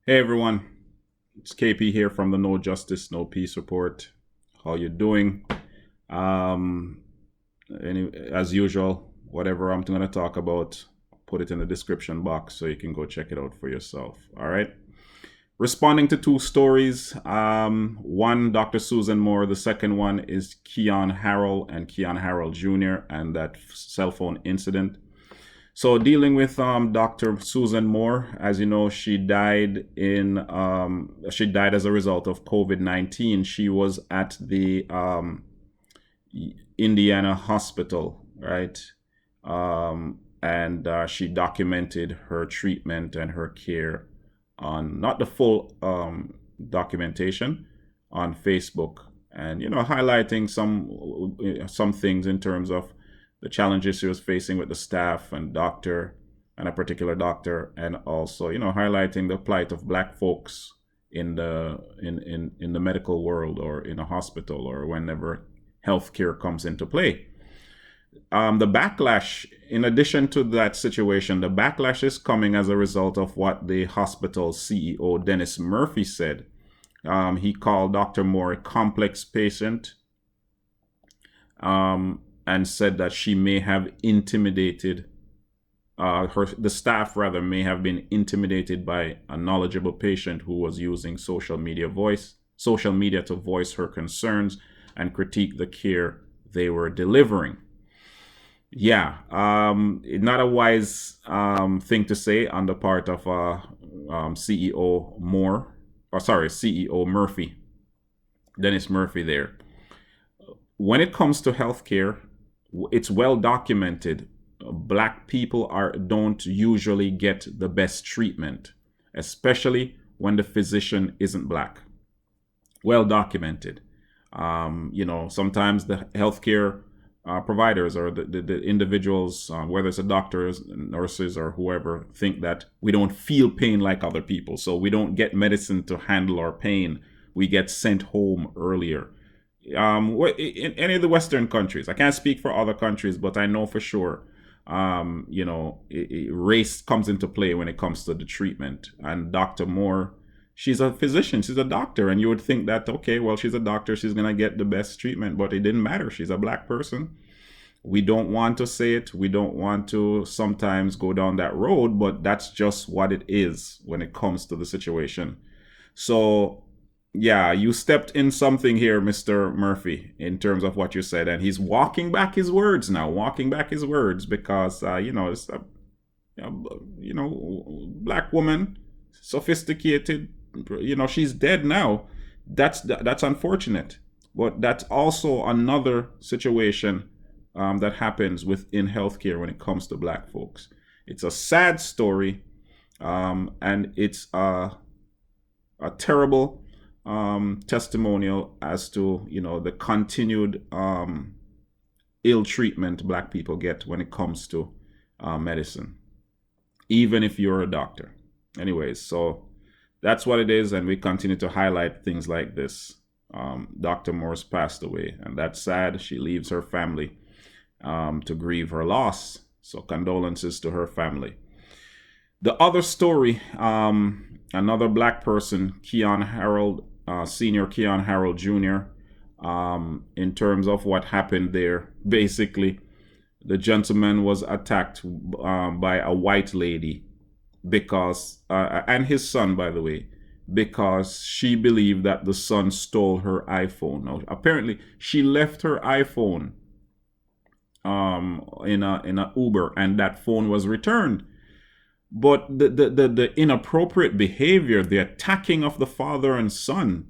Hey everyone, it's KP here from the No Justice, No Peace Report. How you doing? Um, as usual, whatever I'm going to talk about, put it in the description box so you can go check it out for yourself. All right. Responding to two stories. One, Dr. Susan Moore. The second one is Keon Harrell and Keon Harrell Jr. and that cell phone incident. So dealing with Dr. Susan Moore, as you know, she died as a result of COVID-19. She was at the Indiana hospital, right? And she documented her treatment and her care on not the full documentation on Facebook, and highlighting some things in terms of the challenges she was facing with the staff and doctor and a particular doctor, and also highlighting the plight of black folks in the medical world or in a hospital or whenever healthcare comes into play. The backlash, in addition to that situation, the backlash is coming as a result of what the hospital CEO Dennis Murphy said. He called Dr. Moore a complex patient, and said that she may have intimidated the staff rather may have been intimidated by a knowledgeable patient who was using social media to voice her concerns and critique the care they were delivering. Yeah, not a wise thing to say on the part of CEO Moore, or sorry, CEO Murphy, Dennis Murphy there. When it comes to healthcare, it's well documented. Black people don't usually get the best treatment, especially when the physician isn't black. Well documented. Sometimes the healthcare providers or the individuals, whether it's the doctors, nurses, or whoever, think that we don't feel pain like other people, so we don't get medicine to handle our pain. We get sent home earlier. In any of the Western countries, I can't speak for other countries, but I know for sure, race comes into play when it comes to the treatment. And Dr. Moore, she's a physician, she's a doctor, and you would think that, okay, well, she's a doctor, she's going to get the best treatment, but it didn't matter. She's a black person. We don't want to say it. We don't want to sometimes go down that road, but that's just what it is when it comes to the situation. So, yeah, you stepped in something here, Mr. Murphy, in terms of what you said, and he's walking back his words now, because it's a black woman, sophisticated, she's dead now. That's unfortunate, but that's also another situation that happens within healthcare when it comes to black folks. It's a sad story, and it's a terrible testimonial as to the continued ill treatment black people get when it comes to medicine, even if you're a doctor. Anyways, so that's what it is, and we continue to highlight things like this. Dr. Morse passed away, and that's sad. She leaves her family to grieve her loss. So condolences to her family. The other story, another black person, Keon Harrell, senior Keon Harrell Jr., in terms of what happened there. Basically, the gentleman was attacked by a white lady because, and his son, by the way, because she believed that the son stole her iPhone. Now, apparently, she left her iPhone in a Uber, and that phone was returned. But the inappropriate behavior, the attacking of the father and son,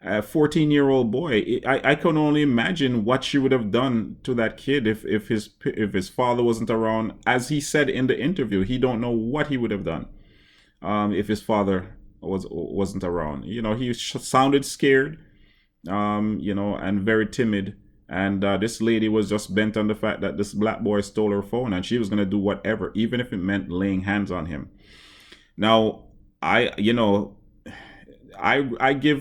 a 14-year-old boy, I can only imagine what she would have done to that kid if his father wasn't around. As he said in the interview, he don't know what he would have done if his father wasn't around. He sounded scared, and very timid. And this lady was just bent on the fact that this black boy stole her phone, and she was going to do whatever, even if it meant laying hands on him. Now, I give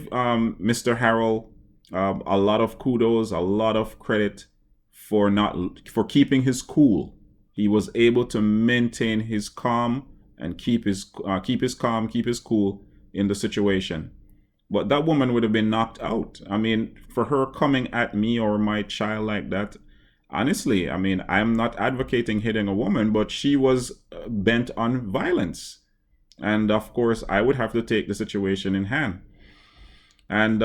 Mr. Harrell a lot of kudos, a lot of credit for keeping his cool. He was able to maintain his calm and keep his cool in the situation. But that woman would have been knocked out. I mean, for her coming at me or my child like that, honestly, I mean, I'm not advocating hitting a woman, but she was bent on violence. And of course, I would have to take the situation in hand. And,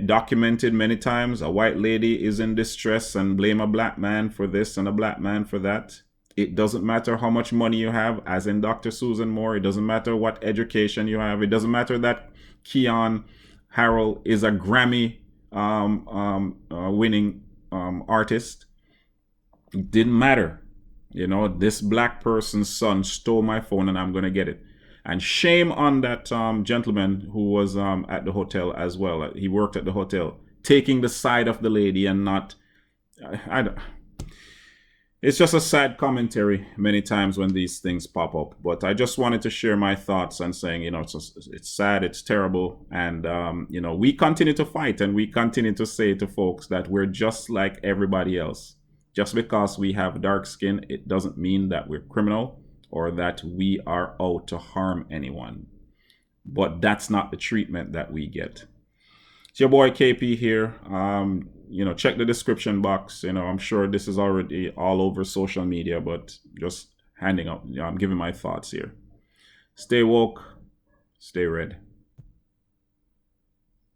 documented many times, a white lady is in distress and blame a black man for this and a black man for that. It doesn't matter how much money you have, as in Dr. Susan Moore. It doesn't matter what education you have. It doesn't matter that Keon Harrell is a Grammy winning artist. It didn't matter. This black person's son stole my phone and I'm going to get it. And shame on that gentleman who was at the hotel as well. He worked at the hotel, taking the side of the lady and not. It's just a sad commentary many times when these things pop up. But I just wanted to share my thoughts and saying, it's sad, it's terrible. And, we continue to fight and we continue to say to folks that we're just like everybody else. Just because we have dark skin, it doesn't mean that we're criminal or that we are out to harm anyone. But that's not the treatment that we get. It's your boy KP here. Check the description box. I'm sure this is already all over social media, but just handing out, I'm giving my thoughts here. Stay woke, stay red.